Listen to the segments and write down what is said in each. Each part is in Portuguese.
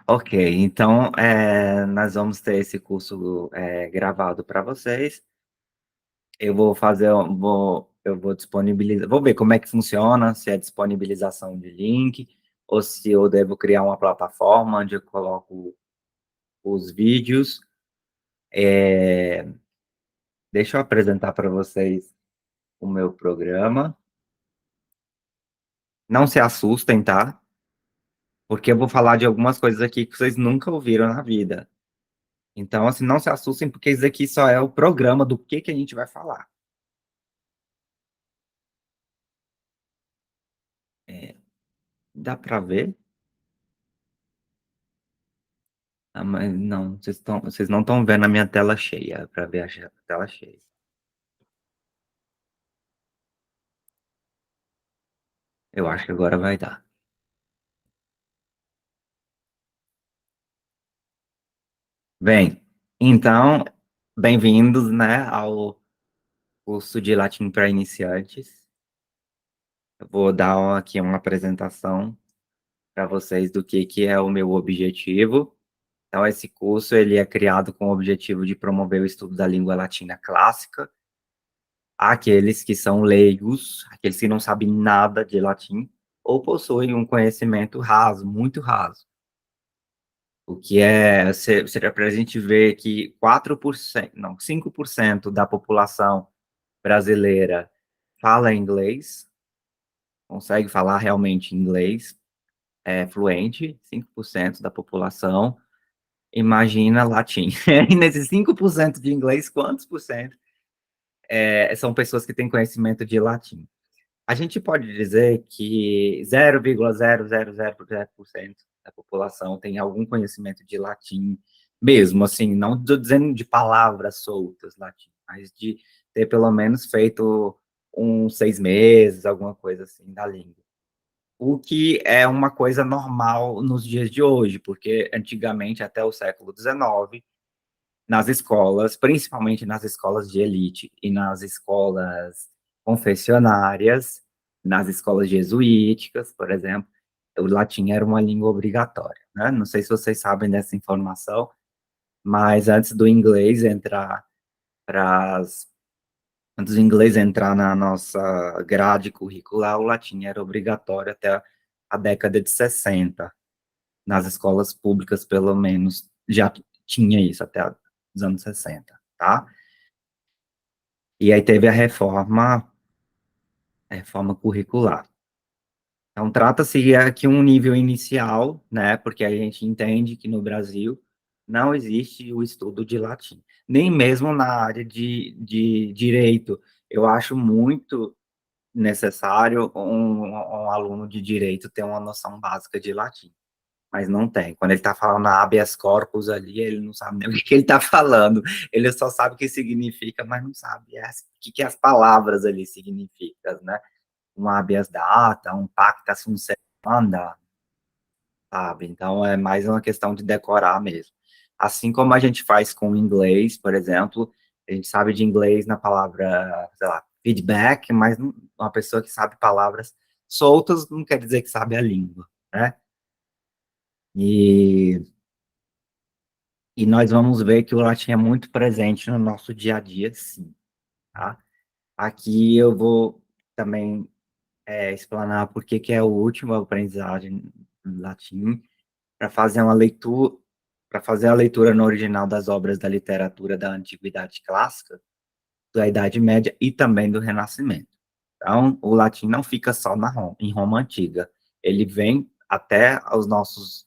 Ok, então, nós vamos ter esse curso, gravado para vocês. Eu vou disponibilizar, vou ver como é que funciona, se é disponibilização de link, ou se eu devo criar uma plataforma onde eu coloco os vídeos. Deixa eu apresentar para vocês o meu programa. Não se assustem, tá? Porque eu vou falar de algumas coisas aqui que vocês nunca ouviram na vida. Então, assim, não se assustem, porque isso aqui só é o programa do que a gente vai falar. É, dá para ver? Ah, mas não, vocês não estão vendo a minha tela cheia, para ver a tela cheia. Eu acho que agora vai dar. Bem, então, bem-vindos, né, ao curso de latim para iniciantes. Eu vou dar aqui uma apresentação para vocês do que é o meu objetivo. Então, esse curso ele é criado com o objetivo de promover o estudo da língua latina clássica àqueles que são leigos, aqueles que não sabem nada de latim, ou possuem um conhecimento raso, muito raso. O que seria para a gente ver que 4%, não, 5% da população brasileira fala inglês, consegue falar realmente inglês, fluente, 5% da população, imagina latim. E nesses 5% de inglês, quantos por cento são pessoas que têm conhecimento de latim? A gente pode dizer que 0,0000% da população tem algum conhecimento de latim mesmo, assim, não estou dizendo de palavras soltas latim, mas de ter pelo menos feito uns 6 meses, alguma coisa assim, da língua. O que é uma coisa normal nos dias de hoje, porque antigamente, até o século XIX, nas escolas, principalmente nas escolas de elite e nas escolas confessionárias, nas escolas jesuíticas, por exemplo, o latim era uma língua obrigatória, né? Não sei se vocês sabem dessa informação, mas para antes do inglês entrar na nossa grade curricular, o latim era obrigatório até a década de 60. Nas escolas públicas, pelo menos, já tinha isso até os anos 60, tá? E aí teve a reforma curricular. Então, trata-se aqui um nível inicial, né, porque a gente entende que no Brasil não existe o estudo de latim, nem mesmo na área de direito. Eu acho muito necessário um aluno de direito ter uma noção básica de latim, mas não tem. Quando ele está falando habeas corpus ali, ele não sabe nem o que ele está falando, ele só sabe o que significa, mas não sabe o que as palavras ali significam, né? Um habeas data, um pacta sunt servanda, sabe? Então, é mais uma questão de decorar mesmo. Assim como a gente faz com o inglês, por exemplo, a gente sabe de inglês na palavra, sei lá, feedback, mas uma pessoa que sabe palavras soltas não quer dizer que sabe a língua, né? E, e nós vamos ver que o latim é muito presente no nosso dia a dia, sim, tá? Aqui eu vou também explanar por que é o último aprendizagem em latim, para fazer uma leitura, para fazer a leitura no original das obras da literatura da Antiguidade Clássica, da Idade Média e também do Renascimento. Então, o latim não fica só em Roma Antiga, ele vem até os nossos,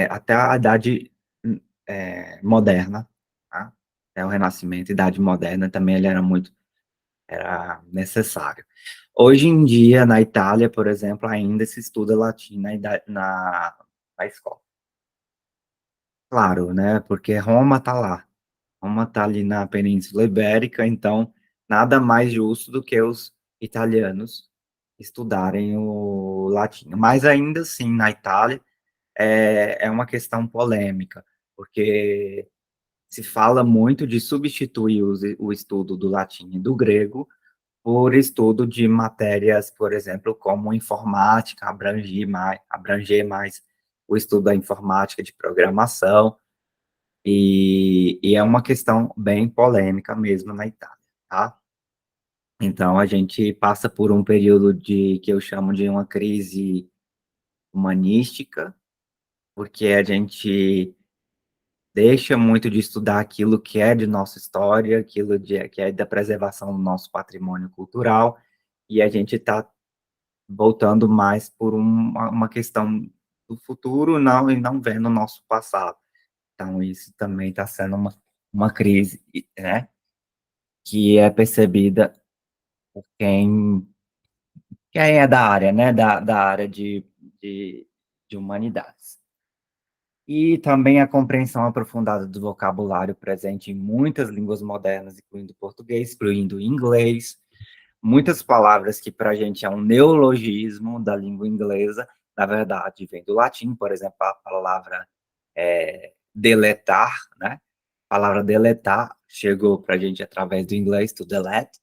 até a Idade Moderna, tá? Até o Renascimento, Idade Moderna também ele era necessário. Hoje em dia, na Itália, por exemplo, ainda se estuda latim na escola. Claro, né, porque Roma está lá. Roma está ali na Península Ibérica, então nada mais justo do que os italianos estudarem o latim. Mas ainda assim, na Itália, é uma questão polêmica, porque se fala muito de substituir o estudo do latim e do grego por estudo de matérias, por exemplo, como informática, abranger mais o estudo da informática de programação, e é uma questão bem polêmica mesmo na Itália, tá? Então a gente passa por um período de que eu chamo de uma crise humanística, porque a gente deixa muito de estudar aquilo que é de nossa história, que é da preservação do nosso patrimônio cultural, e a gente está voltando mais por uma questão do futuro, não, e não vendo o nosso passado. Então isso também está sendo uma crise, né, que é percebida por quem é da área, né, da área de de humanidades. E também a compreensão aprofundada do vocabulário presente em muitas línguas modernas, incluindo português, incluindo inglês, muitas palavras que para a gente é um neologismo da língua inglesa, na verdade, vem do latim, por exemplo, a palavra deletar, né? A palavra deletar chegou para a gente através do inglês, to delete,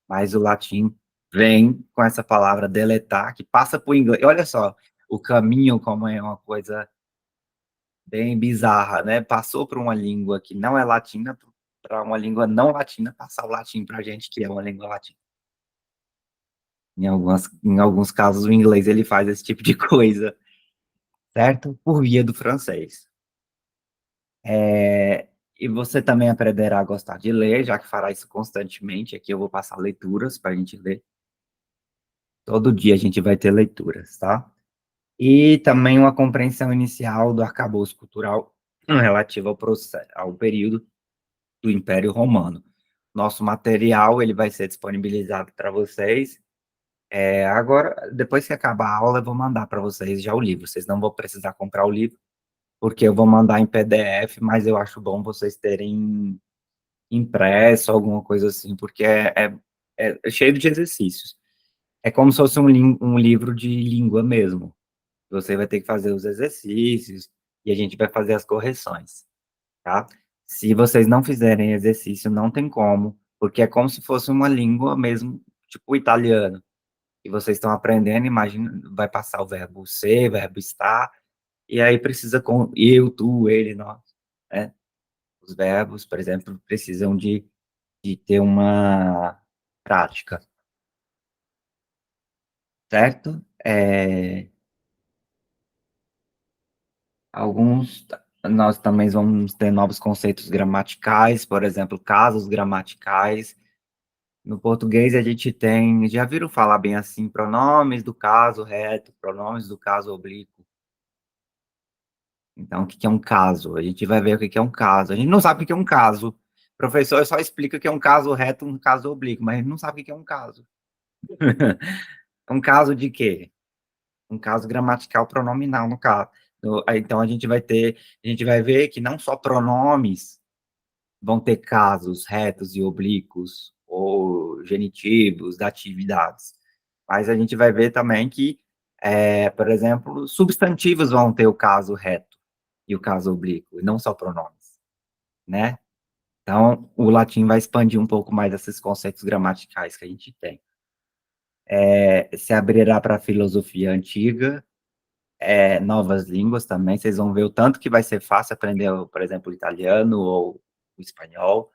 mas o latim vem com essa palavra deletar, que passa por inglês. Olha só, o caminho como é uma coisa bem bizarra, né? Passou por uma língua que não é latina para uma língua não latina passar o latim para a gente, que é uma língua latina. Em alguns casos, o inglês ele faz esse tipo de coisa, certo? Por via do francês. E você também aprenderá a gostar de ler, já que fará isso constantemente. Aqui eu vou passar leituras para a gente ler. Todo dia a gente vai ter leituras, tá? E também uma compreensão inicial do arcabouço cultural relativo ao período do Império Romano. Nosso material ele vai ser disponibilizado para vocês. Agora, depois que acabar a aula, eu vou mandar para vocês já o livro. Vocês não vão precisar comprar o livro, porque eu vou mandar em PDF, mas eu acho bom vocês terem impresso, alguma coisa assim, porque é cheio de exercícios. É como se fosse um livro de língua mesmo. Você vai ter que fazer os exercícios e a gente vai fazer as correções, tá? Se vocês não fizerem exercício, não tem como, porque é como se fosse uma língua mesmo, tipo o italiano, e vocês estão aprendendo, imagina, vai passar o verbo ser, verbo estar, e aí precisa com eu, tu, ele, nós, né? Os verbos, por exemplo, precisam de ter uma prática, certo? Alguns, nós também vamos ter novos conceitos gramaticais, por exemplo, casos gramaticais. No português a gente tem, já viram falar bem assim, pronomes do caso reto, pronomes do caso oblíquo. Então, o que é um caso? A gente vai ver o que é um caso. A gente não sabe o que é um caso. O professor só explica que é um caso reto, um caso oblíquo, mas a gente não sabe o que é um caso. Um caso de quê? Um caso gramatical pronominal, no caso. Então, a gente vai ver que não só pronomes vão ter casos retos e oblíquos, ou genitivos, datividades. Mas a gente vai ver também que, por exemplo, substantivos vão ter o caso reto e o caso oblíquo, e não só pronomes, né? Então, o latim vai expandir um pouco mais esses conceitos gramaticais que a gente tem. Se abrirá para a filosofia antiga, novas línguas também, vocês vão ver o tanto que vai ser fácil aprender, por exemplo, o italiano ou o espanhol,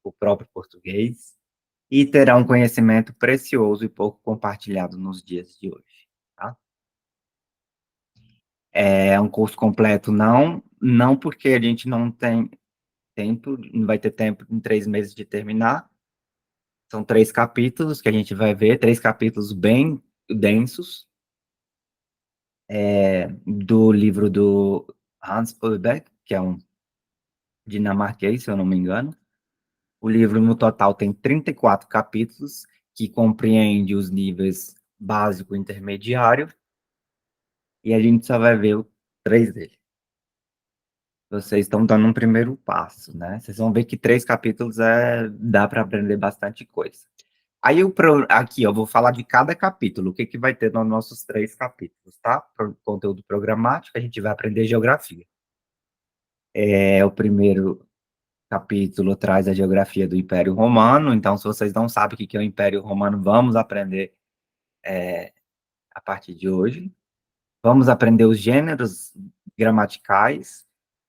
o próprio português, e terá um conhecimento precioso e pouco compartilhado nos dias de hoje, tá? É um curso completo, não porque a gente não tem tempo, não vai ter tempo em 3 meses de terminar. São 3 capítulos que a gente vai ver, 3 capítulos bem densos, do livro do Hans Ulbeck, que é um dinamarquês, se eu não me engano. O livro, no total, tem 34 capítulos, que compreende os níveis básico e intermediário, e a gente só vai ver 3 dele. Vocês estão dando um primeiro passo, né? Vocês vão ver que 3 capítulos dá para aprender bastante coisa. Aí, aqui, eu vou falar de cada capítulo, o que, que vai ter nos nossos 3 capítulos, tá? Conteúdo programático, a gente vai aprender geografia. O primeiro capítulo traz a geografia do Império Romano, então, se vocês não sabem o que é o Império Romano, vamos aprender a partir de hoje. Vamos aprender os gêneros gramaticais.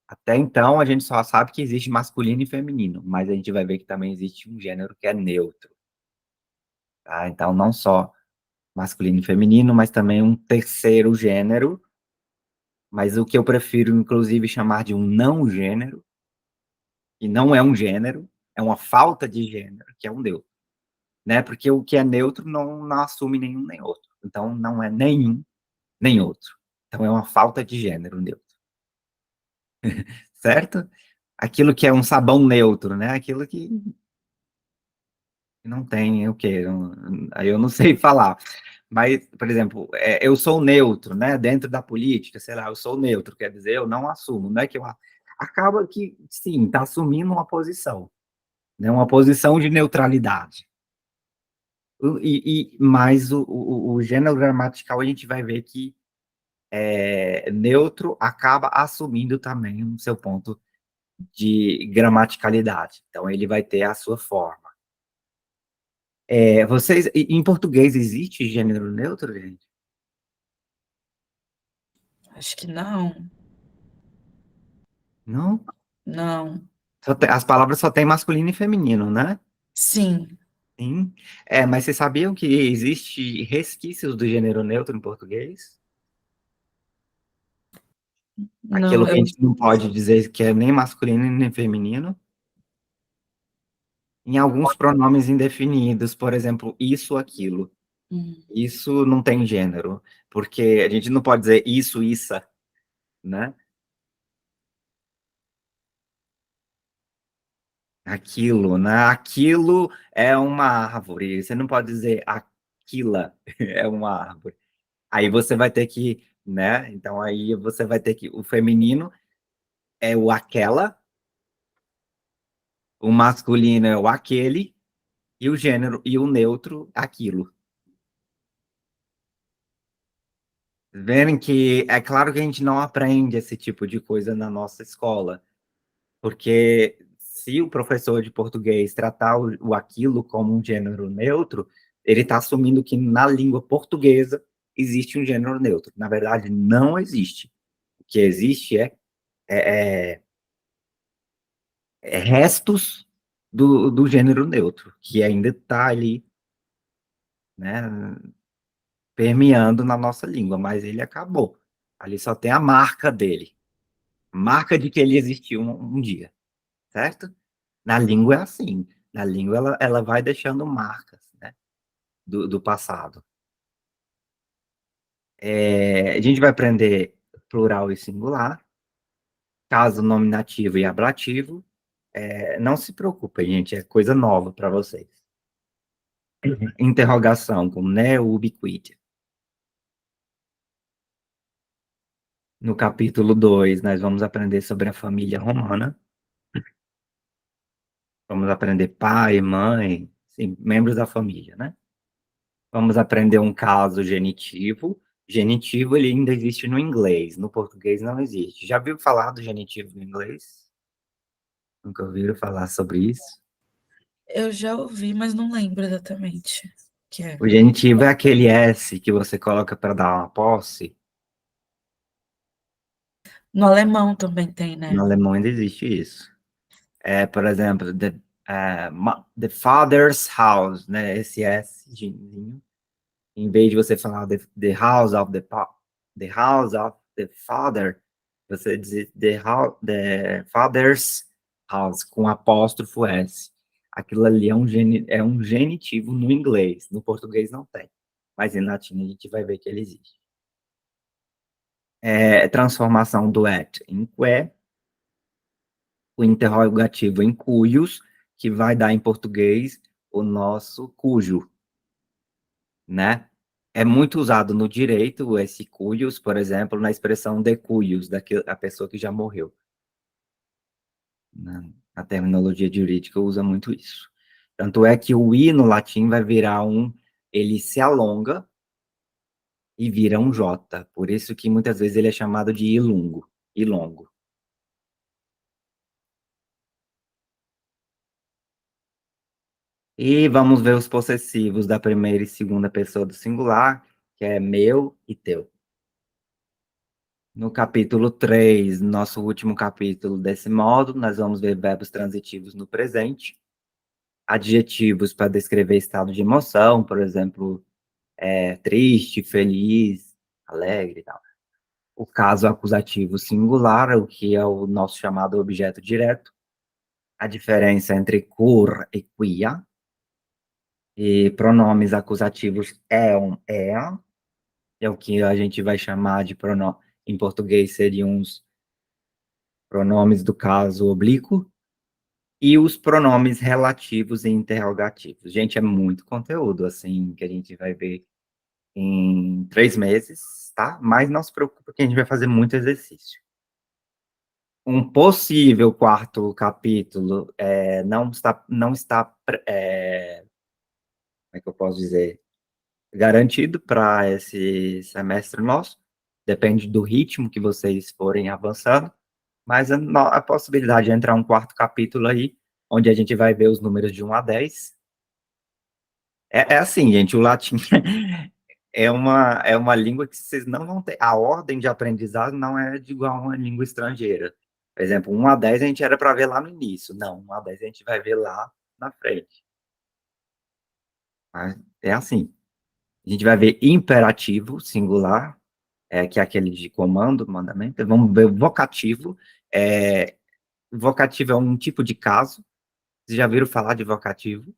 Até então, a gente só sabe que existe masculino e feminino, mas a gente vai ver que também existe um gênero que é neutro, tá? Então, não só masculino e feminino, mas também um terceiro gênero, mas o que eu prefiro, inclusive, chamar de um não gênero, que não é um gênero, é uma falta de gênero, que é um neutro, né? Porque o que é neutro não assume nenhum nem outro. Então, não é nenhum nem outro. Então, é uma falta de gênero neutro, certo? Aquilo que é um sabão neutro, né? Aquilo que não tem o quê? Aí eu não sei falar. Mas, por exemplo, eu sou neutro, né? Dentro da política, sei lá, eu sou neutro, quer dizer, eu não assumo, não é que eu. Acaba que, sim, está assumindo uma posição, né? Uma posição de neutralidade. Mas o gênero gramatical a gente vai ver que neutro acaba assumindo também o seu ponto de gramaticalidade. Então, ele vai ter a sua forma. Em português existe gênero neutro, gente? Acho que não. Não? Não. As palavras só tem masculino e feminino, né? Sim. Sim. Mas vocês sabiam que existe resquícios do gênero neutro em português? Aquilo Não, que a eu. gente não pode dizer que é nem masculino nem feminino. Em alguns pronomes indefinidos, por exemplo, isso, aquilo. Hum. Isso não tem gênero, porque a gente não pode dizer isso, isso, né? Aquilo, né? Aquilo é uma árvore. Você não pode dizer aquila é uma árvore. Aí você vai ter que, né? Então aí você vai ter que o feminino é o aquela, o masculino é o aquele e o gênero e o neutro aquilo. Verem que é claro que a gente não aprende esse tipo de coisa na nossa escola, porque se o professor de português tratar o aquilo como um gênero neutro, ele está assumindo que na língua portuguesa existe um gênero neutro. Na verdade, não existe. O que existe é, restos do gênero neutro, que ainda está ali, né, permeando na nossa língua, mas ele acabou. Ali só tem a marca dele, marca de que ele existiu um dia, certo? Na língua é assim. Na língua ela vai deixando marcas, né, do passado. A gente vai aprender plural e singular, caso nominativo e ablativo. Não se preocupem, gente, é coisa nova para vocês. Interrogação, como né, ubiquítia. No capítulo 2, nós vamos aprender sobre a família romana. Vamos aprender pai, mãe, sim, membros da família, né? Vamos aprender um caso genitivo. Genitivo, ele ainda existe no inglês, no português não existe. Já viu falar do genitivo no inglês? Nunca ouviram falar sobre isso? Eu já ouvi, mas não lembro exatamente. Que é. O genitivo é aquele S que você coloca para dar uma posse. No alemão também tem, No né? alemão ainda existe isso. Por exemplo, the father's house, né? Esse S, em vez de você falar the house of the house of the father, você diz the father's house, com apóstrofo S. Aquilo ali é um genitivo no inglês, no português não tem. Mas em latim a gente vai ver que ele existe. Transformação do et em que, o interrogativo em cujos, que vai dar em português o nosso cujo, né? É muito usado no direito esse cuius, por exemplo, na expressão de cuius, a pessoa que já morreu. Na terminologia jurídica usa muito isso. Tanto é que o i no latim vai virar ele se alonga e vira um j. Por isso que muitas vezes ele é chamado de ilungo, ilongo. E vamos ver os possessivos da primeira e segunda pessoa do singular, que é meu e teu. No capítulo 3, nosso último capítulo desse módulo, nós vamos ver verbos transitivos no presente, adjetivos para descrever estado de emoção, por exemplo, triste, feliz, alegre e tal. O caso acusativo singular, o que é o nosso chamado objeto direto, a diferença entre cur e quia, e pronomes acusativos é o que a gente vai chamar de pronome, em português seriam os pronomes do caso oblíquo, e os pronomes relativos e interrogativos. Gente, é muito conteúdo, assim, que a gente vai ver em 3 meses, tá? Mas não se preocupe, que a gente vai fazer muito exercício. Um possível quarto capítulo não está, como é que eu posso dizer, garantido para esse semestre nosso, depende do ritmo que vocês forem avançando, mas a possibilidade de entrar um quarto capítulo aí, onde a gente vai ver os números de 1 a 10. É assim, gente, o latim é uma língua que vocês não vão ter, a ordem de aprendizado não é de igual a uma língua estrangeira. Por exemplo, 1 a 10 a gente era para ver lá no início, não, 1 a 10 a gente vai ver lá na frente. Mas é assim, a gente vai ver imperativo singular, que é aquele de comando, mandamento, vamos ver vocativo, é, vocativo é um tipo de caso, vocês já viram falar de vocativo?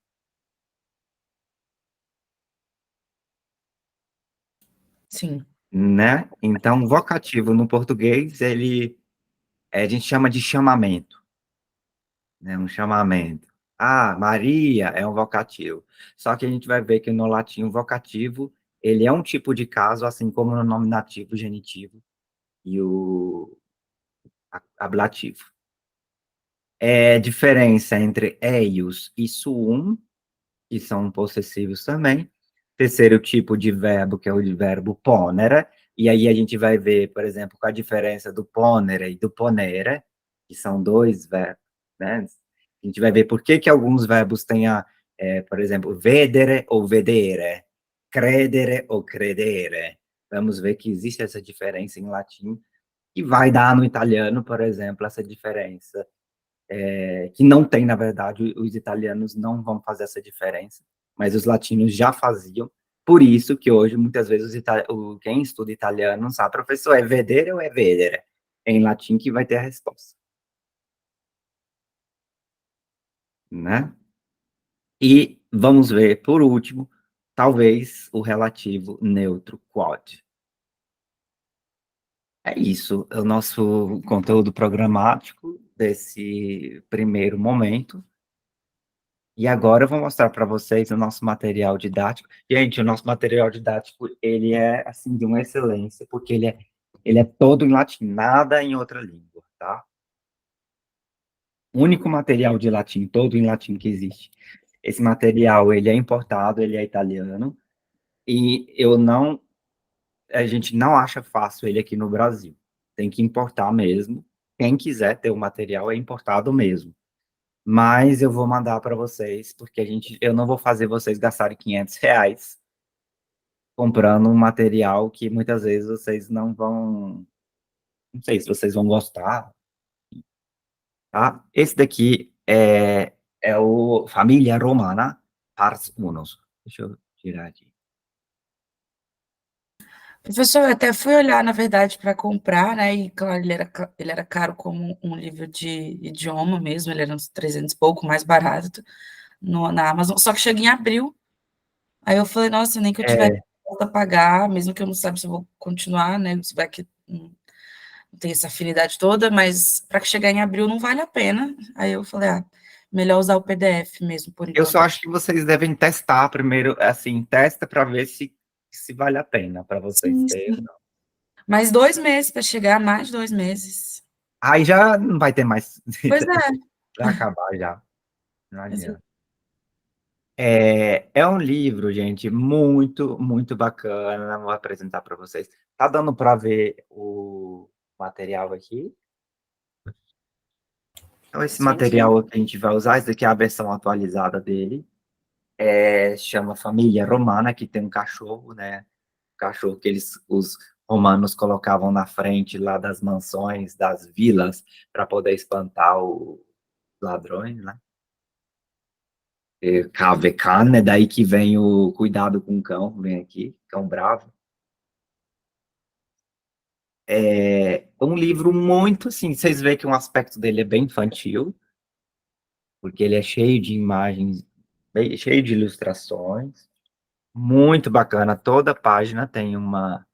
Sim. Né? Então, vocativo no português, a gente chama de chamamento, né? Um chamamento. Ah, Maria é um vocativo. Só que a gente vai ver que no latim o vocativo, ele é um tipo de caso, assim como no nominativo, genitivo e o ablativo. Diferença entre eius e suum, que são possessivos também. Terceiro tipo de verbo, que é o de verbo ponere, e aí a gente vai ver, por exemplo, qual a diferença do ponere e do ponere, que são dois verbos, né? A gente vai ver por que alguns verbos têm por exemplo, vedere ou vedere, credere ou credere. Vamos ver que existe essa diferença em latim, e vai dar no italiano, por exemplo, essa diferença que não tem, na verdade, os italianos não vão fazer essa diferença, mas os latinos já faziam, por isso que hoje, muitas vezes, quem estuda italiano não sabe, professor, é vedere ou é vedere? É em latim que vai ter a resposta, né? E vamos ver, por último, talvez o relativo neutro quod. É isso, é o nosso conteúdo programático desse primeiro momento. E agora eu vou mostrar para vocês o nosso material didático. Gente, o nosso material didático, ele é, assim, de uma excelência, porque ele é todo em latim, nada em outra língua, tá? O único material de latim, todo em latim que existe. Esse material, ele é importado, ele é italiano, e a gente não acha fácil ele aqui no Brasil. Tem que importar mesmo. Quem quiser ter o material, é importado mesmo. Mas eu vou mandar para vocês, porque eu não vou fazer vocês gastarem R$ 500 comprando um material que muitas vezes vocês não sei se vocês vão gostar, tá? Esse daqui é o Família Romana, Pars Unos. Deixa eu tirar aqui. Professor, eu até fui olhar, na verdade, para comprar, né? E claro, ele era caro como um livro de idioma mesmo, ele era uns 300 e pouco, mais barato na Amazon, só que chega em abril. Aí eu falei, nossa, nem que eu tivesse É, a pagar, mesmo que eu não saiba se eu vou continuar, né? Se vai que não tem essa afinidade toda, mas para chegar em abril não vale a pena. Aí eu falei, melhor usar o PDF mesmo, por eu só enquanto. acho que vocês devem testar primeiro, assim, testa para ver se vale a pena para vocês Sim, terem. sim. Mais 2 meses para chegar, mais 2 meses. Aí já não vai ter mais, Pois é. vai acabar já, não Exa adianta. É um livro, gente, muito, muito bacana. Vou apresentar para vocês. Tá dando para ver o material aqui? Então, esse sim, sim. material que a gente vai usar, esse daqui é a versão atualizada dele. Chama Família Romana, que tem um cachorro, né? Cachorro que romanos colocavam na frente lá das mansões, das vilas, para poder espantar os ladrões, né? Cave Cane, daí que vem o cuidado com o cão, vem aqui, cão bravo. É um livro muito assim, vocês veem que um aspecto dele é bem infantil, porque ele é cheio de imagens, cheio de ilustrações, muito bacana. Toda página tem uma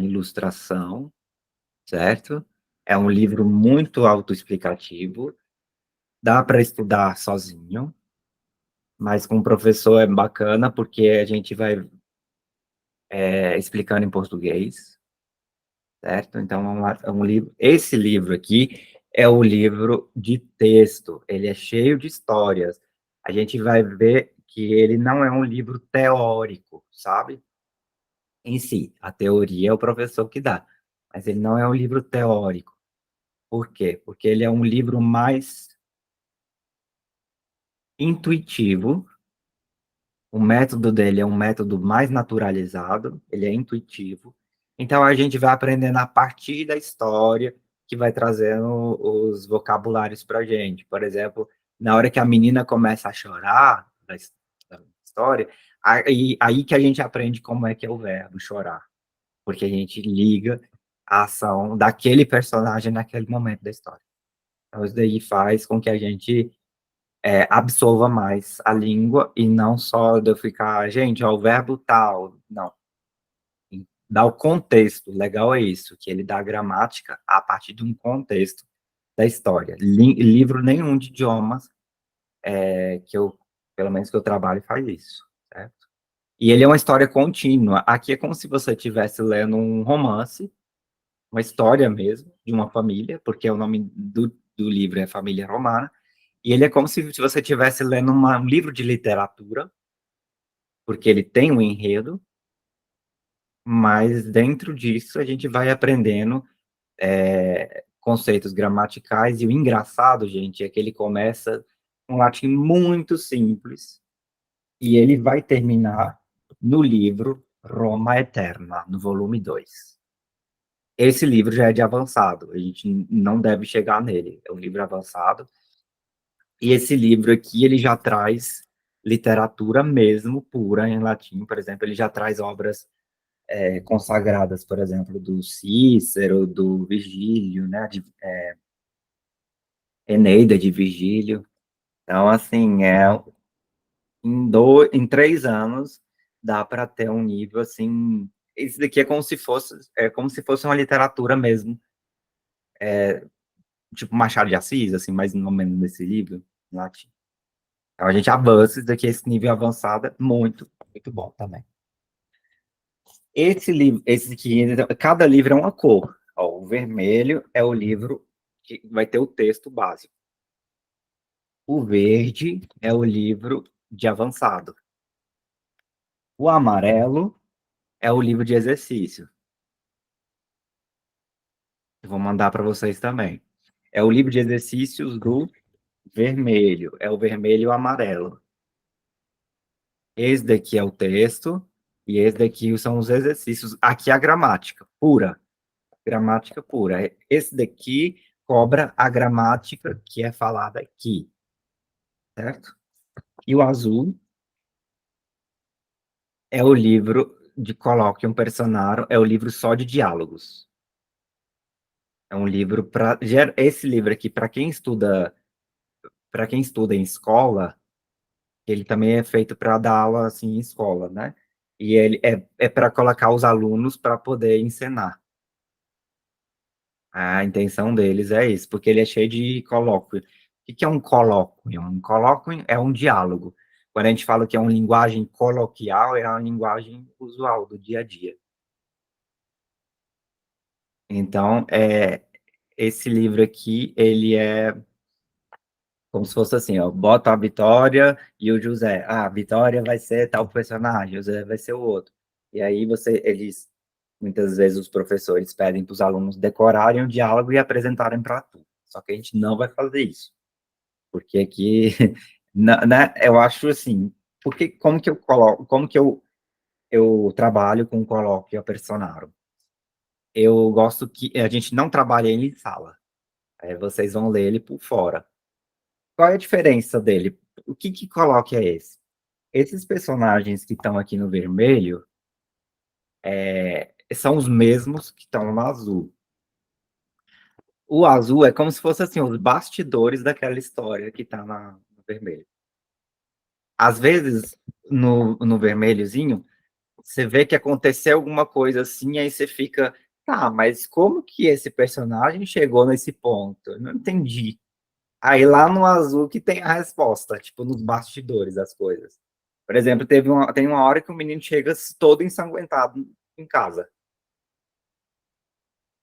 ilustração, certo? É um livro muito autoexplicativo, dá para estudar sozinho, mas com o professor é bacana porque a gente vai explicando em português, certo? Então, é um livro. Esse livro aqui é o livro de texto, ele é cheio de histórias. A gente vai ver que ele não é um livro teórico, sabe? Em si, a teoria é o professor que dá, mas ele não é um livro teórico. Por quê? Porque ele é um livro mais intuitivo. O método dele é um método mais naturalizado, ele é intuitivo. Então a gente vai aprendendo a partir da história que vai trazendo os vocabulários para a gente. Por exemplo, na hora que a menina começa a chorar da história, aí que a gente aprende como é que é o verbo chorar, porque a gente liga a ação daquele personagem naquele momento da história. Então isso daí faz com que a gente absorva mais a língua e não só de eu ficar, gente, ó, o verbo tal, não. Dá o contexto, legal é isso, que ele dá a gramática a partir de um contexto da história. Livro nenhum de idiomas que eu, pelo menos que eu trabalho, faz isso, certo? E ele é uma história contínua. Aqui é como se você estivesse lendo um romance, uma história mesmo, de uma família, porque o nome do livro é Família Romana, e ele é como se você estivesse lendo um livro de literatura, porque ele tem um enredo, mas dentro disso a gente vai aprendendo conceitos gramaticais, e o engraçado, gente, é que ele começa com um latim muito simples, e ele vai terminar no livro Roma Eterna, no volume 2. Esse livro já é de avançado, a gente não deve chegar nele, é um livro avançado, e esse livro aqui, ele já traz literatura mesmo, pura, em latim, por exemplo, ele já traz obras consagradas, por exemplo, do Cícero, do Virgílio, né, de Eneida de Virgílio. Então, assim, em 3 anos, dá para ter um nível, assim, esse daqui é como se fosse uma literatura mesmo, tipo Machado de Assis, assim, mais ou menos nesse livro, em latim. Então, a gente avança, isso daqui, esse nível avançado, é muito, muito bom também. Esse livro, esse aqui, cada livro é uma cor. Ó, o vermelho é o livro que vai ter o texto básico. O verde é o livro de avançado. O amarelo é o livro de exercício. Eu vou mandar para vocês também. É o livro de exercícios do vermelho. É o vermelho e o amarelo. Esse daqui é o texto e esse daqui são os exercícios. Aqui é a gramática pura. Gramática pura. Esse daqui cobra a gramática que é falada aqui, certo? E o azul é o livro de colóquio personário, é o livro só de diálogos. É um livro para esse livro aqui para quem estuda em escola, ele também é feito para dar aula assim em escola, né? E ele é para colocar os alunos para poder ensinar. A intenção deles é isso, porque ele é cheio de colóquio. O que é um colóquio? Um colóquio é um diálogo. Quando a gente fala que é uma linguagem coloquial, é uma linguagem usual do dia a dia. Então, esse livro aqui, ele é como se fosse assim, ó, bota a Vitória e o José. Ah, a Vitória vai ser tal personagem, o José vai ser o outro. E aí muitas vezes os professores pedem para os alunos decorarem o diálogo e apresentarem para tu. Só que a gente não vai fazer isso, porque aqui, né, eu acho assim, porque como que eu coloco, como que eu trabalho com colóquio a personaro? Eu gosto que a gente não trabalha ele em sala. Vocês vão ler ele por fora. Qual é a diferença dele? O que colóquio é esse? Esses personagens que estão aqui no vermelho são os mesmos que estão no azul. O azul é como se fosse assim, os bastidores daquela história que está no vermelho. Às vezes, no vermelhozinho, você vê que aconteceu alguma coisa assim, aí você fica, tá, mas como que esse personagem chegou nesse ponto? Eu não entendi. Aí lá no azul que tem a resposta, tipo, nos bastidores das coisas. Por exemplo, tem uma hora que o menino chega todo ensanguentado em casa.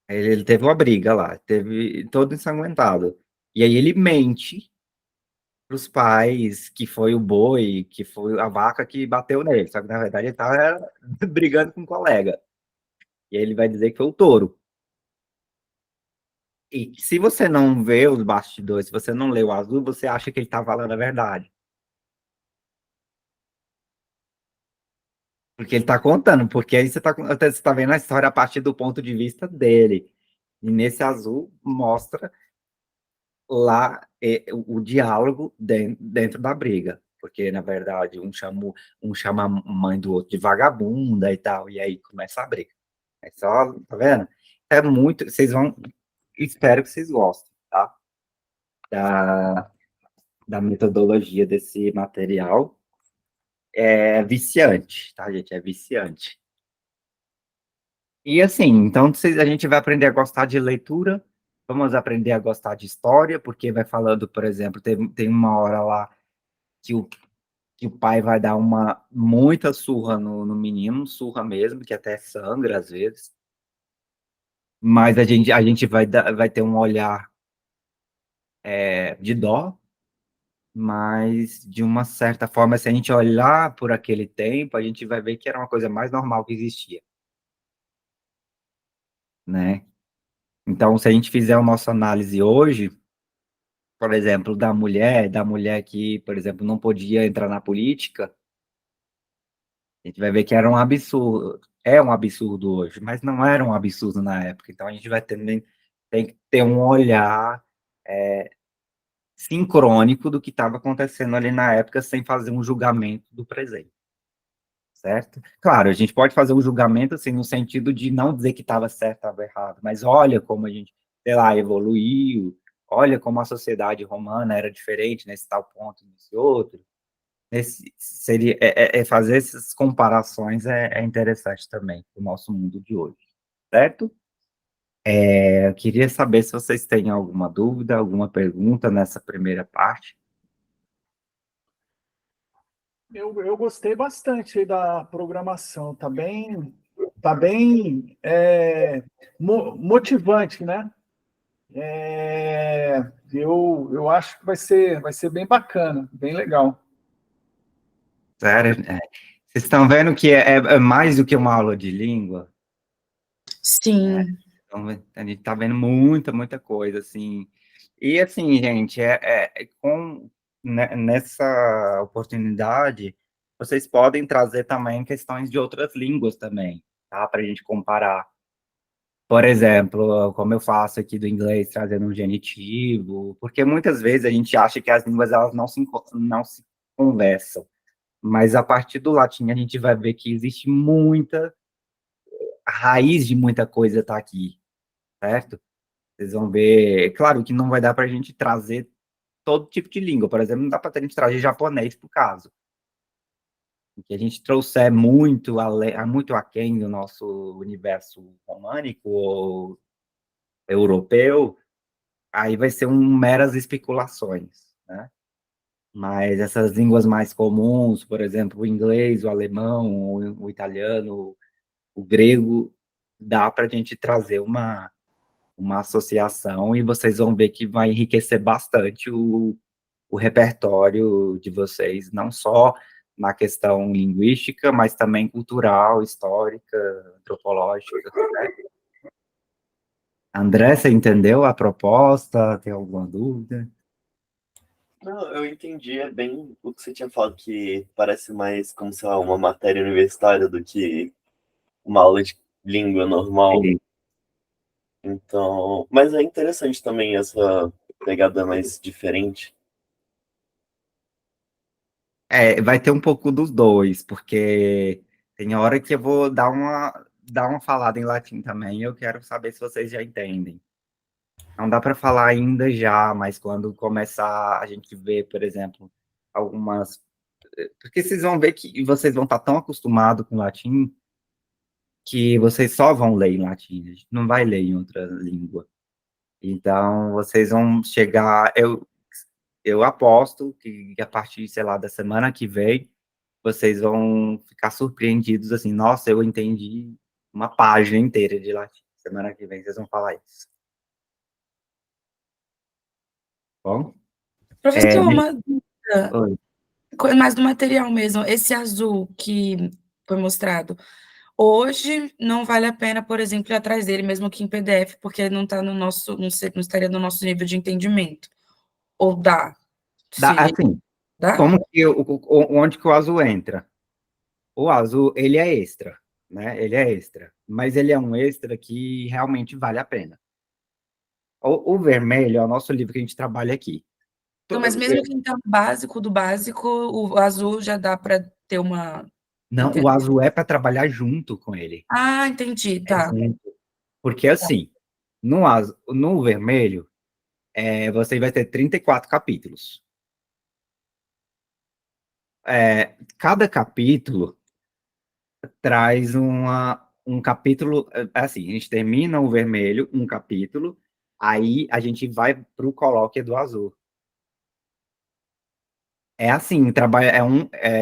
Ele teve uma briga lá, teve todo ensanguentado. E aí ele mente pros pais que foi o boi, que foi a vaca que bateu nele. Só que na verdade ele tava brigando com um colega. E aí ele vai dizer que foi o touro. E se você não vê os bastidores, se você não lê o azul, você acha que ele tá falando a verdade. Porque ele tá contando, porque aí você tá vendo a história a partir do ponto de vista dele. E nesse azul mostra lá o diálogo dentro da briga. Porque, na verdade, um chama a mãe do outro de vagabunda e tal, e aí começa a briga. É só, tá vendo? É muito, vocês vão, espero que vocês gostem, tá? Da, da metodologia desse material. É viciante, tá, gente? É viciante. E assim, então a gente vai aprender a gostar de leitura, vamos aprender a gostar de história, porque vai falando, por exemplo, tem uma hora lá que que o pai vai dar muita surra no menino, surra mesmo, que até sangra às vezes, mas a gente vai ter um olhar de dó, mas de uma certa forma, se a gente olhar por aquele tempo, a gente vai ver que era uma coisa mais normal que existia, né? Então, se a gente fizer a nossa análise hoje, por exemplo, da mulher que, por exemplo, não podia entrar na política, a gente vai ver que era um absurdo. É um absurdo hoje, mas não era um absurdo na época. Então a gente tem que ter um olhar sincrônico do que estava acontecendo ali na época, sem fazer um julgamento do presente, certo? Claro, a gente pode fazer um julgamento assim no sentido de não dizer que estava certo, estava errado, mas olha como a gente, sei lá, evoluiu, olha como a sociedade romana era diferente nesse tal ponto, nesse outro. Fazer essas comparações é interessante também para o nosso mundo de hoje, certo? Eu queria saber se vocês têm alguma dúvida, alguma pergunta nessa primeira parte. Eu gostei bastante aí da programação, tá bem motivante, né? Eu acho que vai ser bem bacana, bem legal. Sério, vocês estão vendo que é mais do que uma aula de língua, né? Sim, Então, a gente está vendo muita coisa, assim. E, assim, gente, nessa oportunidade, vocês podem trazer também questões de outras línguas também, tá? Para a gente comparar. Por exemplo, como eu faço aqui do inglês, trazendo um genitivo, porque muitas vezes a gente acha que as línguas elas não se conversam, mas a partir do latim a gente vai ver que existe a raiz de muita coisa está aqui, certo? Vocês vão ver, claro que não vai dar para a gente trazer todo tipo de língua, por exemplo, não dá para a gente trazer japonês para o caso, que a gente trouxer muito aquém do nosso universo românico ou europeu, aí vai ser meras especulações, né? Mas essas línguas mais comuns, por exemplo, o inglês, o alemão, o italiano, o grego, dá para a gente trazer uma associação e vocês vão ver que vai enriquecer bastante o repertório de vocês, não só na questão linguística, mas também cultural, histórica, antropológica. Né? André, você entendeu a proposta? Tem alguma dúvida? Não, eu entendi, é bem o que você tinha falado, que parece mais como, sei lá, uma matéria universitária do que uma aula de língua normal. E, Então, mas é interessante também essa pegada mais diferente. vai ter um pouco dos dois, porque tem hora que eu vou dar uma falada em latim também, e eu quero saber se vocês já entendem. Não dá para falar ainda já, mas quando começar a gente ver, por exemplo, algumas. Porque vocês vão ver que vocês vão estar tão acostumados com latim que vocês só vão ler em latim, a gente não vai ler em outra língua. Então, vocês vão chegar. Eu aposto que a partir, sei lá, da semana que vem, vocês vão ficar surpreendidos assim, nossa, eu entendi uma página inteira de latim. Semana que vem vocês vão falar isso. Bom? É, Professor, uma dúvida, oi. mais do material mesmo, esse azul que foi mostrado, hoje não vale a pena, por exemplo, ir atrás dele, mesmo que em PDF, porque não está no nosso, não estaria no nosso nível de entendimento. Ou dá? Se Assim, dá? como que onde que o azul entra? O azul, ele é extra, né? Ele é extra, mas ele é um extra que realmente vale a pena. O vermelho é o nosso livro que a gente trabalha aqui. Então, mas mesmo que então básico do básico, o azul já dá para ter uma Não, o entender. azul é para trabalhar junto com ele. Ah, entendi, É tá. junto. Porque assim, no vermelho, você vai ter 34 capítulos. Cada capítulo traz um capítulo, assim, a gente termina o vermelho, um capítulo, aí a gente vai para o colóquio do azul. É assim,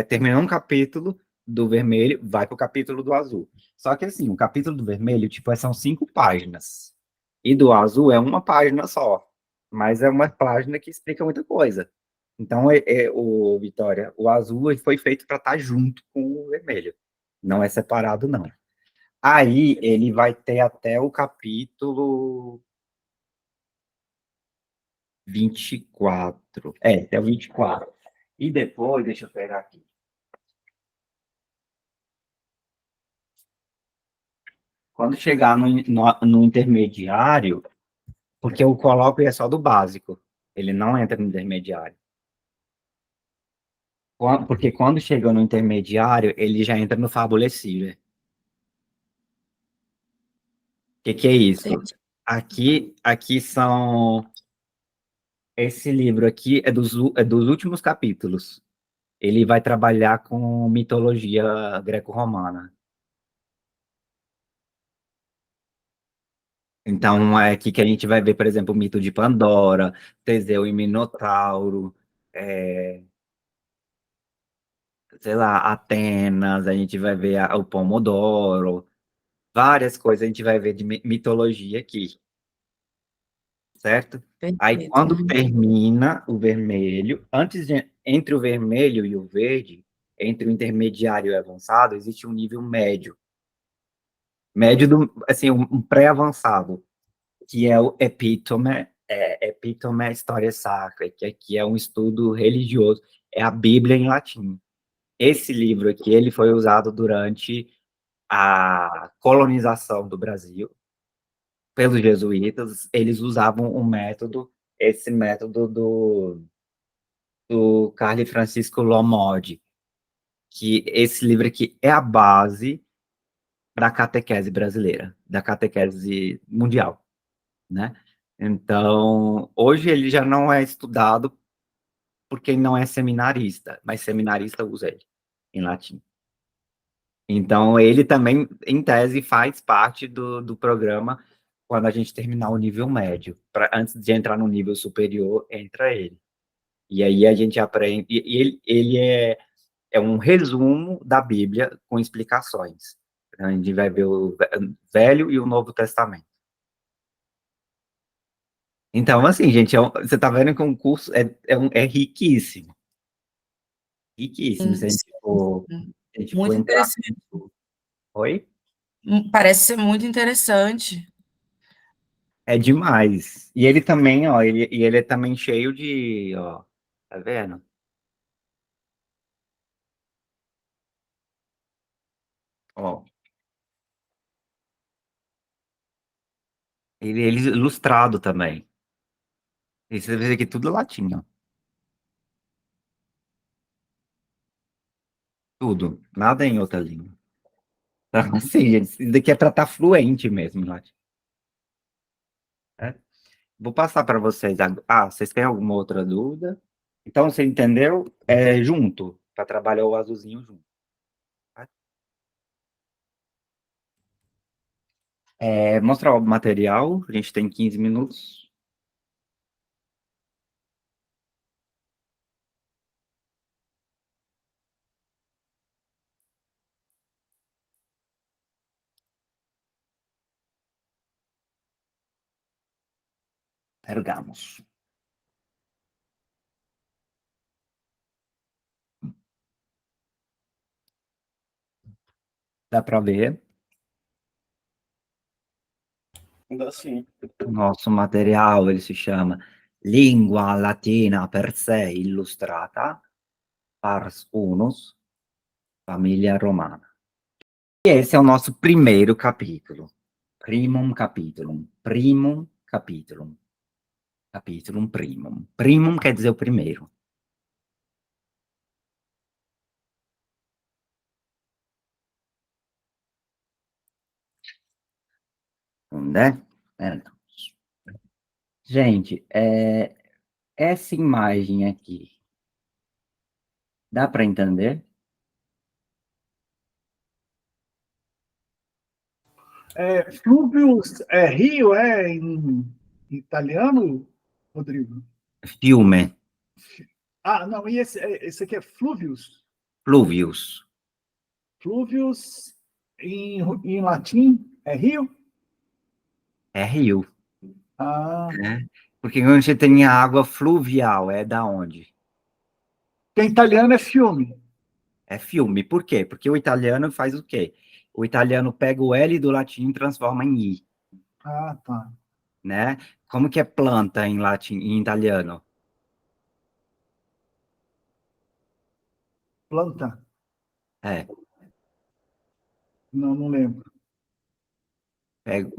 termina um capítulo do vermelho, vai para o capítulo do azul. Só que assim, o capítulo do vermelho, tipo, são 5 páginas. E do azul é uma página só. Mas é uma página que explica muita coisa. Então, o Vitória, o azul ele foi feito para estar junto com o vermelho. Não é separado, não. Aí ele vai ter até o capítulo 24. Até o 24. E depois, deixa eu pegar aqui. Quando chegar no intermediário, porque o colóquio é só do básico, ele não entra no intermediário. Porque quando chega no intermediário, ele já entra no Fabulesive. O que é isso? Entendi. Aqui são. Esse livro aqui é dos últimos capítulos. Ele vai trabalhar com mitologia greco-romana. Então, é aqui que a gente vai ver, por exemplo, o mito de Pandora, Teseu e Minotauro, sei lá, Atenas, a gente vai ver o Pomodoro, várias coisas a gente vai ver de mitologia aqui, certo? Aí, Perfeito. quando termina o vermelho, entre o vermelho e o verde, entre o intermediário e o avançado, existe um nível médio. Médio, assim, um pré-avançado, que é o Epítome História Sacra, que aqui é um estudo religioso, é a Bíblia em latim. Esse livro aqui, ele foi usado durante a colonização do Brasil pelos jesuítas. Eles usavam esse método do Carlo Francisco Lomodi, que esse livro aqui é a base da catequese brasileira, da catequese mundial, né? Então, hoje ele já não é estudado por quem não é seminarista, mas seminarista usa ele em latim. Então, ele também, em tese, faz parte do programa quando a gente terminar o nível médio. Antes de entrar no nível superior, entra ele. E aí a gente aprende. E ele é um resumo da Bíblia com explicações. A gente vai ver o Velho e o Novo Testamento. Então, assim, gente, você está vendo que um curso é riquíssimo. Riquíssimo. Se a Sim, gente for, sim. se a gente for Muito entrar. interessante. Oi? Parece ser muito interessante. É demais. E ele também, ó, ele é também cheio de, ó, Tá vendo? Ó, ele é ilustrado também. E você vê aqui tudo latim, ó. Tudo. Nada em outra língua. Então, assim, gente, isso daqui é para estar fluente mesmo em latim. É. Vou passar para vocês. Ah, vocês têm alguma outra dúvida? Então, você entendeu? É junto, para trabalhar o azulzinho junto. Tá? Mostrar o material. A gente tem 15 minutos. Pergamos. Dá para ver? Ainda assim. O nosso material, ele se chama Língua Latina per sé Illustrata, Pars Unus, Família Romana. E esse é o nosso primeiro capítulo. Primum capitulum. Primum capitulum. Capitulum primum. Primum quer dizer o primeiro. Né? Gente, essa imagem aqui, dá para entender? Fluvius é rio, em italiano, Rodrigo? Fiume, Ah, não, e esse aqui é Fluvius? fluvius, Fluvius em latim é rio? é rio, Ah, né? Porque quando você tem a água fluvial, é da onde? que em italiano é fiume. É filme. Por quê? Porque o italiano faz o quê? O italiano pega o L do latim e transforma em I, Ah, tá. né? Como que é planta em latim, em italiano? Planta? É, Não, não lembro.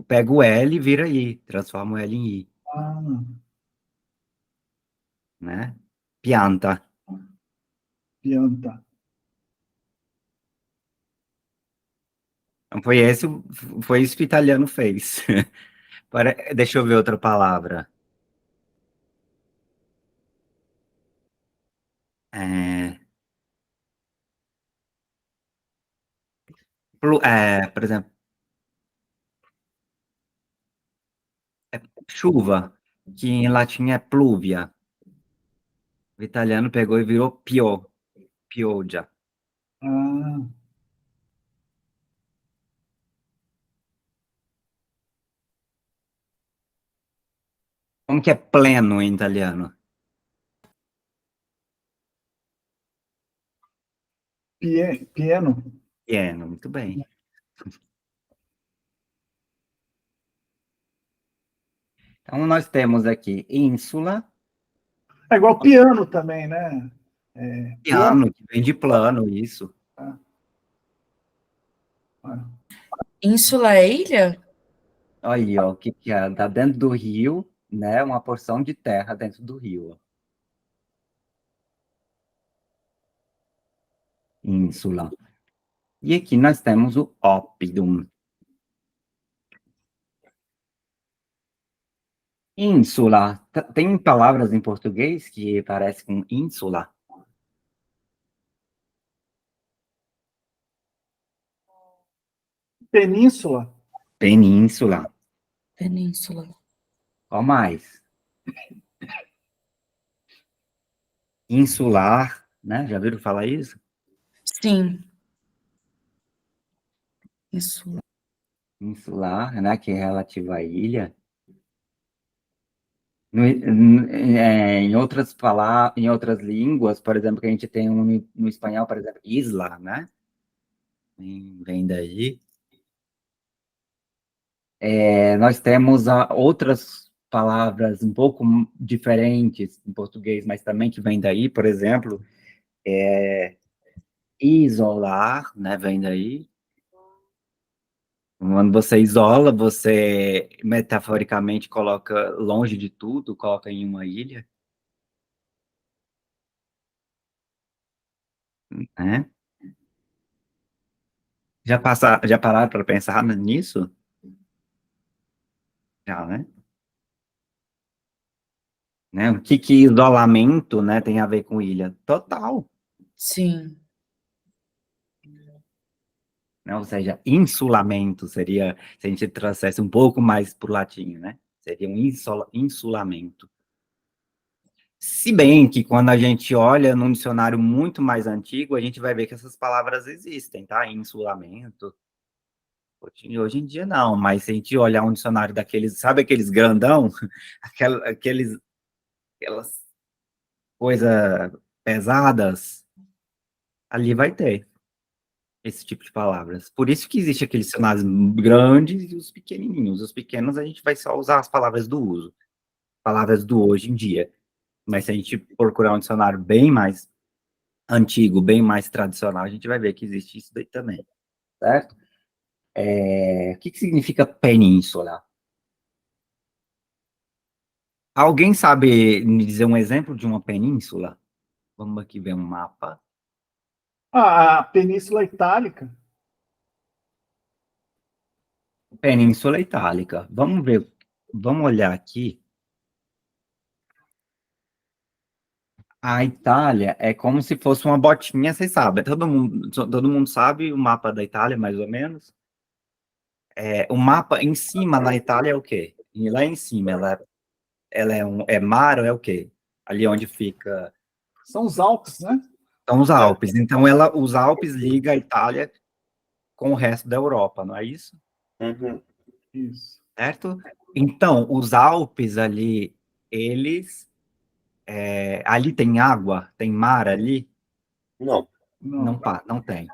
pega o L e vira I, transforma o L em I, Ah, né? Pianta. pianta. Então, foi isso que o italiano fez. Deixa eu ver outra palavra. É, por exemplo, chuva, que em latim é pluvia. O italiano pegou e virou pioggia. Ah, Como que é pleno em italiano? pieno. Pieno, muito bem. Então, nós temos aqui ínsula, É igual piano também, né? Piano. piano, que vem de plano, isso. Ah, Ínsula é ilha? Aí, ó, o que que é? Tá dentro do rio, né? Uma porção de terra dentro do rio, ó. Ínsula. E aqui nós temos o oppidum. Ínsula. Tem palavras em português que parecem com ínsula? península. Península. Península. Qual mais? Insular, né? Já viram falar isso? Sim. Isso. Insular, né? Que é relativo à ilha. Em outras palavras, em outras línguas, por exemplo, que a gente tem no espanhol, por exemplo, isla, né? Vem daí. Nós temos outras palavras um pouco diferentes em português, mas também que vem daí, por exemplo, isolar, né, vem daí. Quando você isola, você metaforicamente coloca longe de tudo, coloca em uma ilha, né? Já pararam para pensar nisso? Já, né? Né? O que isolamento, né, tem a ver com ilha? Total, Sim, né? Ou seja, insulamento seria, se a gente trouxesse um pouco mais para o latim, né? Seria um insulamento. Se bem que quando a gente olha num dicionário muito mais antigo, a gente vai ver que essas palavras existem, tá? Insulamento. Hoje em dia não, mas se a gente olhar um dicionário daqueles, sabe aqueles grandão? Aquelas coisas pesadas, ali vai ter esse tipo de palavras. Por isso que existe aqueles dicionários grandes e os pequenininhos. Os pequenos a gente vai só usar as palavras do uso, palavras do hoje em dia. Mas se a gente procurar um dicionário bem mais antigo, bem mais tradicional, a gente vai ver que existe isso daí também, certo? O que significa península? Alguém sabe me dizer um exemplo de uma península? Vamos aqui ver um mapa. A Península Itálica. Península Itálica. Vamos ver, vamos olhar aqui. A Itália é como se fosse uma botinha, vocês sabem. Todo mundo sabe o mapa da Itália, mais ou menos. O mapa em cima na Itália é o quê? E lá em cima, ela é mar ou é o quê? Ali onde fica. São os Alpes, né? São os Alpes. Então, os Alpes ligam a Itália com o resto da Europa, não é isso? Uhum. Isso. Certo? Então, os Alpes ali, eles. Ali tem água, tem mar ali? Não. Não. Não tem.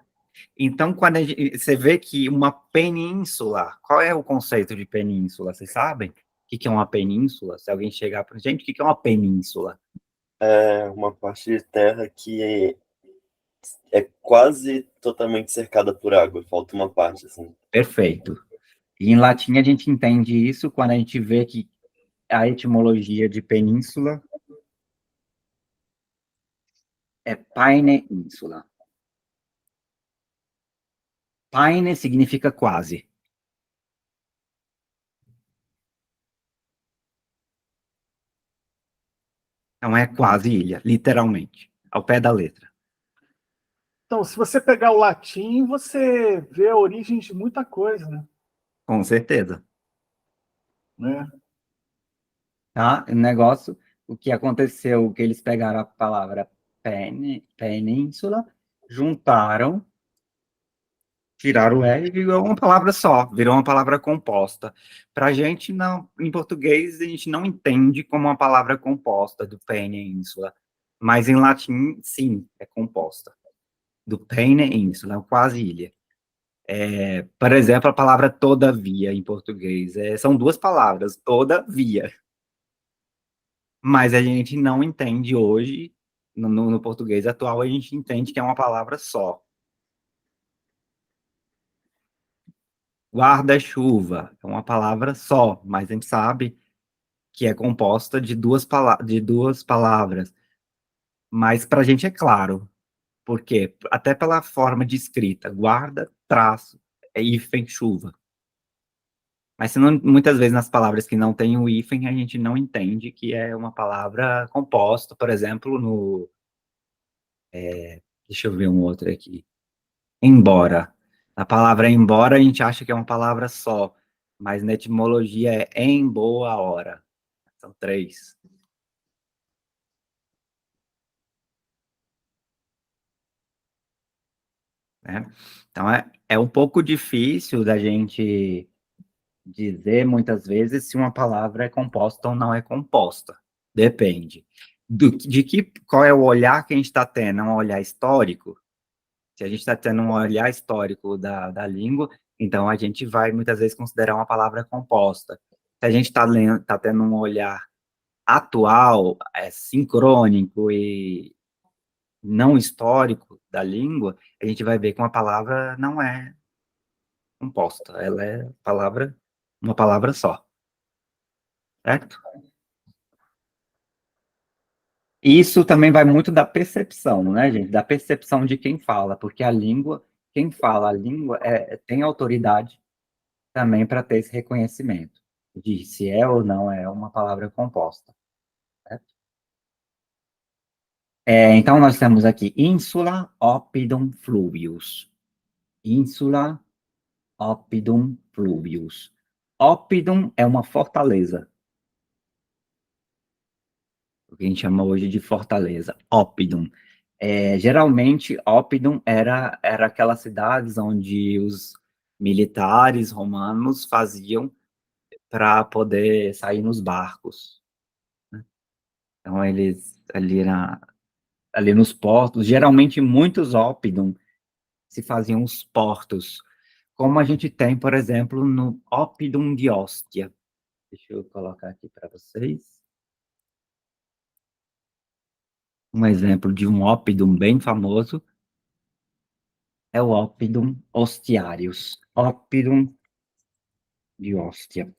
Então, quando você vê que uma península, qual é o conceito de península? Vocês sabem? O que é uma península? Se alguém chegar para gente, o que é uma península? É uma parte de terra que é quase totalmente cercada por água. Falta uma parte, assim. Perfeito. E em latim a gente entende isso quando a gente vê que a etimologia de península é paine insula. Paine significa quase. Então é quase ilha, literalmente, ao pé da letra. Então, se você pegar o latim, você vê a origem de muita coisa, né? Com certeza. Né? Tá? O negócio, o que aconteceu, que eles pegaram a palavra península, juntaram, tiraram o R e virou uma palavra só, virou uma palavra composta. Para a gente, não, em português, a gente não entende como uma palavra composta do península, mas em latim, sim, é composta. Do península, quase ilha. Por exemplo, a palavra todavia em português. São duas palavras, todavia. Mas a gente não entende hoje, no português atual, a gente entende que é uma palavra só. Guarda-chuva é uma palavra só, mas a gente sabe que é composta de duas palavras. Mas para a gente é claro. Por quê? Até pela forma de escrita. Guarda, traço, hífen, chuva. Mas muitas vezes nas palavras que não tem o hífen, a gente não entende que é uma palavra composta. Por exemplo, deixa eu ver um outro aqui. Embora. A palavra embora a gente acha que é uma palavra só, mas na etimologia é em boa hora. São três. Né? Então é um pouco difícil da gente dizer muitas vezes se uma palavra é composta ou não é composta. Depende. Qual é o olhar que a gente está tendo? É um olhar histórico? Se a gente está tendo um olhar histórico da língua, então a gente vai muitas vezes considerar uma palavra composta. Se a gente está tá tendo um olhar atual, sincrônico e não histórico da língua, a gente vai ver que uma palavra não é composta, ela é uma palavra só, certo? Isso também vai muito da percepção, né, gente? Da percepção de quem fala, porque a língua, quem fala a língua tem autoridade também para ter esse reconhecimento de se é ou não é uma palavra composta, certo? Então, nós temos aqui insula oppidum fluvius. Insula oppidum fluvius. Oppidum é uma fortaleza, o que a gente chama hoje de fortaleza, Oppidum. Geralmente, Oppidum era aquelas cidades onde os militares romanos faziam para poder sair nos barcos, né? Então, eles, ali nos portos, geralmente muitos Oppidum se faziam os portos, como a gente tem, por exemplo, no Oppidum de Ostia. Deixa eu colocar aqui para vocês. Um exemplo de um Oppidum bem famoso é o Oppidum Ostiarius. Oppidum de Ostia.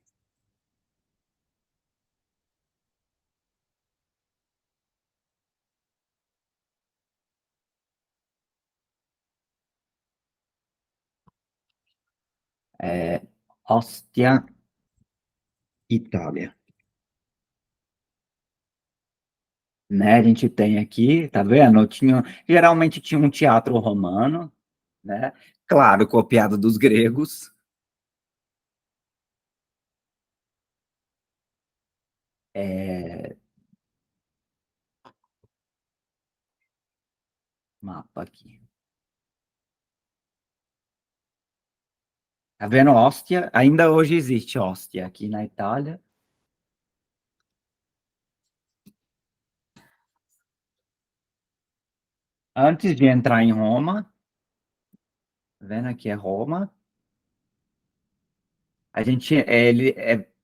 Ostia, Itália. Né, a gente tem aqui, tá vendo? Geralmente tinha um teatro romano, né? Claro, copiado dos gregos. Mapa aqui. Tá vendo Ostia? Ainda hoje existe Ostia aqui na Itália. Antes de entrar em Roma, tá vendo aqui é Roma. A gente,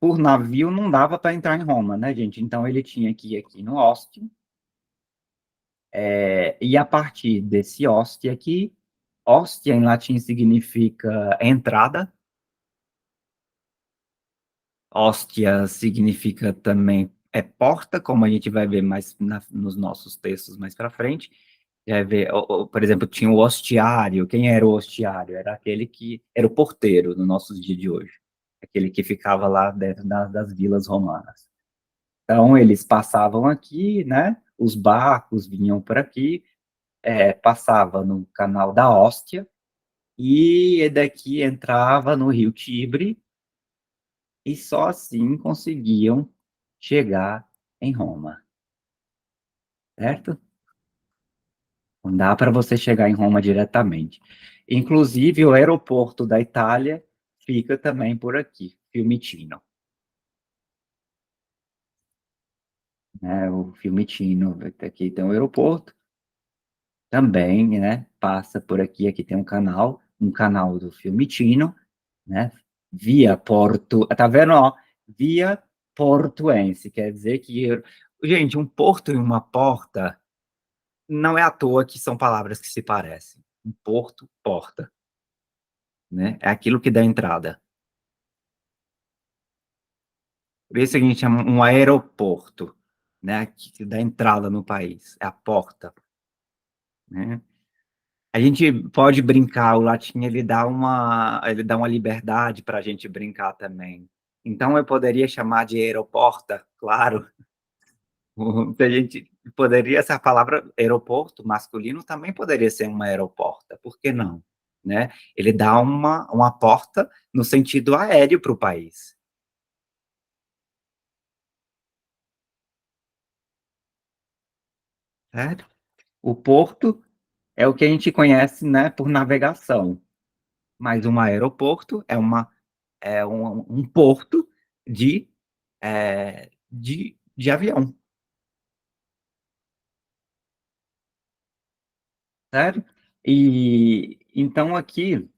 por navio não dava para entrar em Roma, né, gente? Então ele tinha que ir aqui no Ostia, e a partir desse Ostia aqui, Ostia em latim significa entrada, Ostia significa também porta, como a gente vai ver mais nos nossos textos mais para frente. Vai ver, por exemplo, tinha o hostiário. Quem era o hostiário? Era aquele que era o porteiro no nossos dias de hoje, aquele que ficava lá dentro das vilas romanas. Então, eles passavam aqui, né? Os barcos vinham por aqui, passava no canal da Ostia, e daqui entrava no rio Tibre, e só assim conseguiam chegar em Roma, certo? Não dá para você chegar em Roma diretamente. Inclusive, o aeroporto da Itália fica também por aqui, Fiumicino. Né? O Fiumicino, aqui tem o aeroporto, também, né? Passa por aqui, aqui tem um canal do Fiumicino, né? Via Porto, tá vendo, ó? Via Portuense, quer dizer que, gente, um porto e uma porta não é à toa que são palavras que se parecem. Um porto, porta, né? É aquilo que dá entrada. Por isso a gente chama um aeroporto, né? Que dá entrada no país. É a porta, né? A gente pode brincar, o latim ele dá uma liberdade para a gente brincar também. Então eu poderia chamar de aeroporta, claro. A gente poderia, essa palavra aeroporto masculino também poderia ser uma aeroporta, por que não? Né? Ele dá uma porta no sentido aéreo para o país. Certo? O porto é o que a gente conhece, né, por navegação, mas um aeroporto é um porto de avião, certo? E então aqui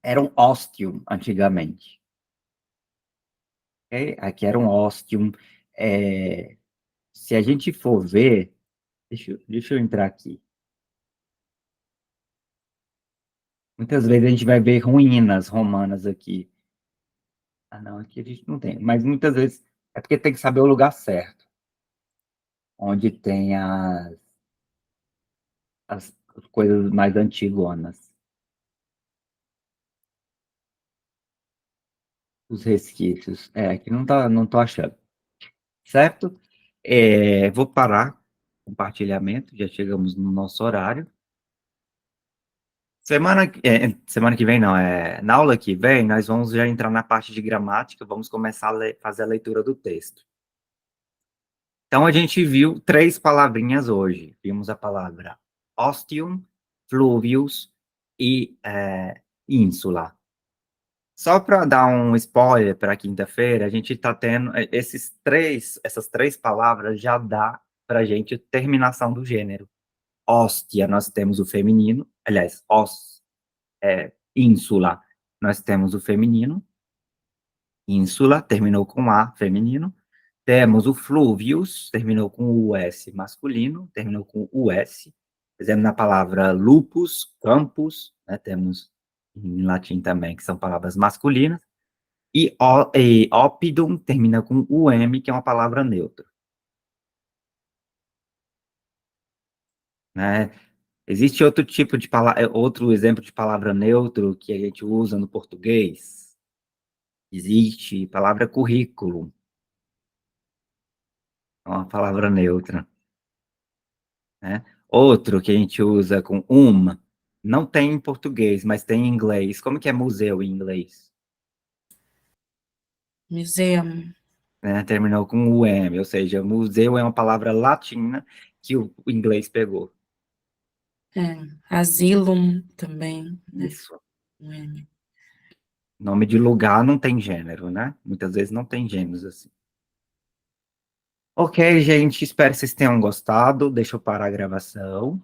era um ostium antigamente. ok? Aqui era um ostium. Se a gente for ver, deixa eu entrar aqui. Muitas vezes a gente vai ver ruínas romanas aqui. Ah, não, aqui a gente não tem. Mas muitas vezes é porque tem que saber o lugar certo, onde tem as coisas mais antigonas, os resquícios. Aqui não tô achando. Certo? Vou parar o compartilhamento, já chegamos no nosso horário. Semana que vem, não, na aula que vem, nós vamos já entrar na parte de gramática, vamos começar a fazer a leitura do texto. Então, a gente viu 3 palavrinhas hoje. Vimos a palavra ostium, fluvius e ínsula. Só para dar um spoiler para quinta-feira, a gente está tendo essas três palavras já dá para a gente terminação do gênero. Hóstia, nós temos o feminino, aliás, ínsula, nós temos o feminino, ínsula, terminou com A, feminino. Temos o fluvius, terminou com o US masculino, terminou com o US. Exemplo, na palavra lupus, campus, né, temos em latim também, que são palavras masculinas. E oppidum termina com UM, que é uma palavra neutra. Né? Existe outro tipo de palavra, outro exemplo de palavra neutro que a gente usa no português? Existe palavra currículo, é uma palavra neutra. Né? Outro que a gente usa com não tem em português, mas tem em inglês. Como que é museu em inglês? Museum. Né? Terminou com UM, ou seja, museu é uma palavra latina que o inglês pegou. Asylum também, né? Isso. Um M. Nome de lugar não tem gênero, né? Muitas vezes não tem gêneros assim. Ok, gente, espero que vocês tenham gostado. Deixa eu parar a gravação.